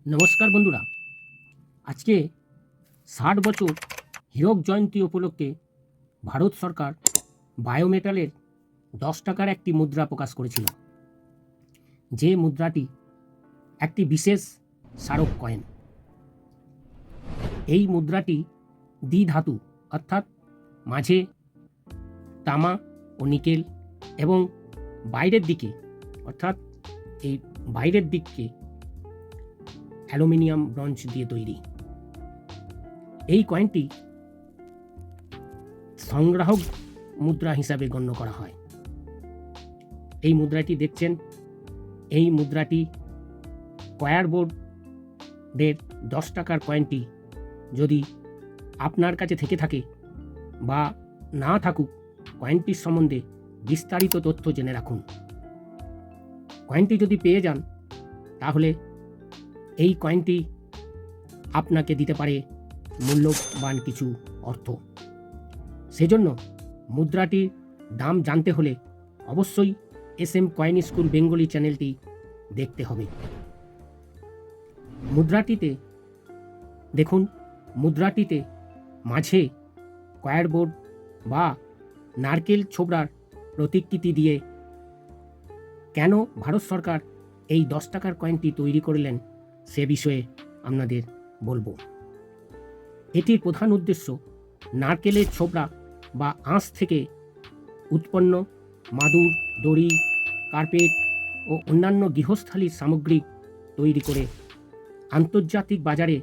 নমস্কার বন্ধুরা, আজকে ৬০ বছর হীরক জয়ন্তী উপলক্ষে ভারত সরকার বায়োমেটালের ১০ টাকার একটি মুদ্রা প্রকাশ করেছিল, যে মুদ্রাটি একটি বিশেষ স্মারক কয়েন। এই মুদ্রাটি দ্বিধাতু অর্থাৎ মাঝে তামা ও নিকেল এবং বাইরের দিকে অর্থাৎ এই বাইরের দিককে অ্যালুমিনিয়াম ব্রঞ্জ দিয়ে তৈরি। এই কয়েনটি সংগ্রাহক মুদ্রা হিসাবে গণ্য করা হয়। এই মুদ্রাটি দেখছেন, এই মুদ্রাটি কয়ার বোর্ডের ১০ টাকার কয়েনটি যদি আপনার কাছে থেকে থাকে বা না থাকুক, কয়েনটির সম্বন্ধে বিস্তারিত তথ্য জেনে রাখুন। কয়েনটি যদি পেয়ে যান তাহলে এই কয়েনটি আপনাকে দিতে পারে মূল্যবান কিছু অর্থ। সেজন্য মুদ্রাটির দাম জানতে হলে অবশ্যই SM কয়েন স্কুল বেঙ্গলি চ্যানেলটি দেখতে হবে। মুদ্রাটিতে দেখুন, মুদ্রাটিতে মাঝে কয়ার বোর্ড বা নারকেল ছোবড়ার প্রতিকৃতি দিয়ে কেন ভারত সরকার এই ১০ টাকার কয়েনটি তৈরি করলেন সে বিষয়ে আপনাদের বলবো। এটির প্রধান উদ্দেশ্য নারকেলের ছোবড়া বা আঁশ থেকে উৎপন্ন মাদুর, দড়ি, কার্পেট ও অন্যান্য গৃহস্থালির সামগ্রী তৈরি করে আন্তর্জাতিক বাজারে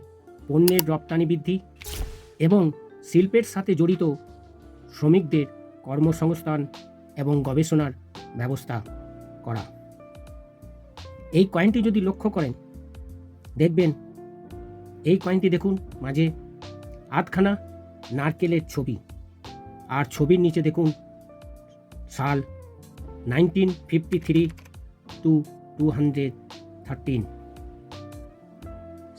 পণ্যের রপ্তানি বৃদ্ধি এবং শিল্পের সাথে জড়িত শ্রমিকদের কর্মসংস্থান এবং গবেষণার ব্যবস্থা করা। এই কয়েনটি যদি লক্ষ্য করেন দেখবেন, এই কয়েনটি দেখুন মাঝে আধখানা নারকেলের ছবি, আর ছবির নিচে দেখুন সাল 1953 to 213।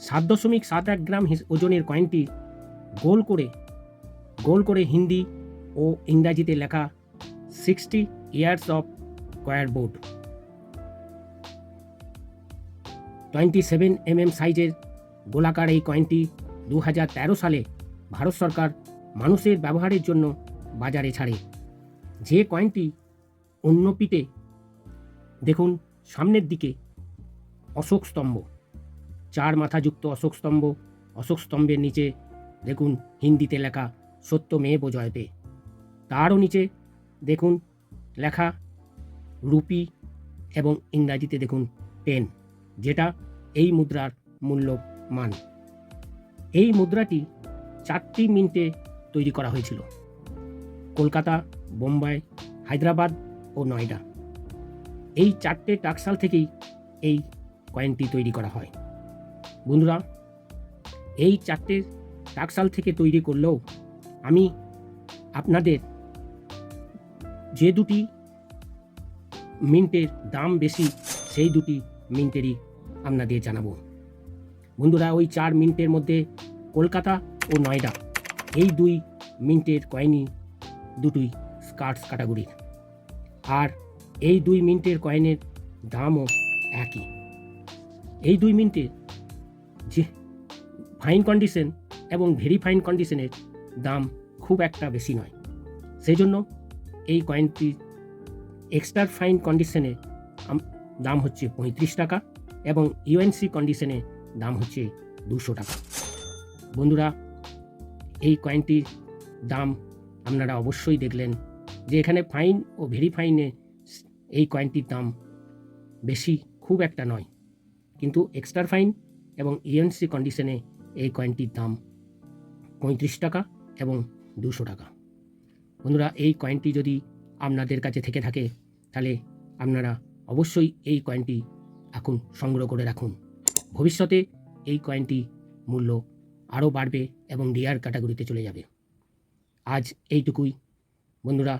7.71 গ্রাম ওজনের কয়েনটি গোল করে হিন্দি ও ইংরাজিতে লেখা 60 years of choir board. 27 mm সাইজের গোলাকার এই কয়েনটি 2013 সালে ভারত সরকার মানুষের ব্যবহারের জন্য বাজারে ছাড়ে। যে কয়েনটি অন্য পিঠে দেখুন সামনের দিকে অশোক স্তম্ভ, 4 মাথাযুক্ত অশোক স্তম্ভ, অশোক স্তম্ভের নিচে দেখুন হিন্দিতে লেখা সত্যমেব জয়তে, তারও নিচে দেখুন লেখা রুপি এবং ইংরাজিতে দেখুন 10, যেটা এই মুদ্রার মূল্যমান। এই মুদ্রাটি 4টি মিন্টে তৈরি করা হয়েছিল, কলকাতা, বোম্বাই, হায়দ্রাবাদ ও নয়ডা। এই 4টে টাকশাল থেকেই এই কয়েনটি তৈরি করা হয়। বন্ধুরা, এই 4টে টাকশাল থেকে তৈরি করলেও আমি আপনাদের যে দুটি মিন্টের দাম বেশি সেই দুটি মিন্টেরই আপনাদের জানাবো। বন্ধুরা, ওই 4 মিন্টের মধ্যে কলকাতা ও নয়ডা এই 2 মিন্টের কয়েনই দুটোই স্কার্টস ক্যাটাগরির, আর এই 2 মিন্টের কয়েনের দামও একই। এই 2 মিন্টের যে ফাইন কন্ডিশন এবং ভেরি ফাইন কন্ডিশনের দাম খুব একটা বেশি নয়, সেই জন্য এই কয়েনটির এক্সট্রা ফাইন কন্ডিশনে দাম হচ্ছে 35 টাকা এবং UNC কন্ডিশনে দাম হচ্ছে 200 টাকা। বন্ধুরা, এই কয়েনটির দাম আপনারা অবশ্যই দেখলেন যে এখানে ফাইন ও ভেরি ফাইনে এই কয়েনটির দাম বেশি খুব একটা নয়, কিন্তু এক্সট্রা ফাইন এবং UNC কন্ডিশনে এই কয়েনটির দাম 35 টাকা এবং 200 টাকা। বন্ধুরা, এই কয়েনটি যদি আপনাদের কাছে থেকে থাকে তাহলে আপনারা অবশ্যই এই কয়েনটি এখন সংগ্রহ করে রাখুন। ভবিষ্যতে এই কয়েনটি মূল্য আরও বাড়বে এবং রেয়ার ক্যাটাগরিতে চলে যাবে। আজ এইটুকুই বন্ধুরা,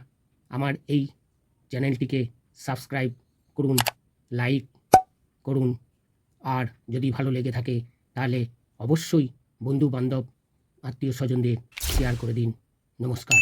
আমার এই চ্যানেলটিকে সাবস্ক্রাইব করুন, লাইক করুন, আর যদি ভালো লেগে থাকে তাহলে অবশ্যই বন্ধু বান্ধব আত্মীয় স্বজনদের শেয়ার করে দিন। নমস্কার।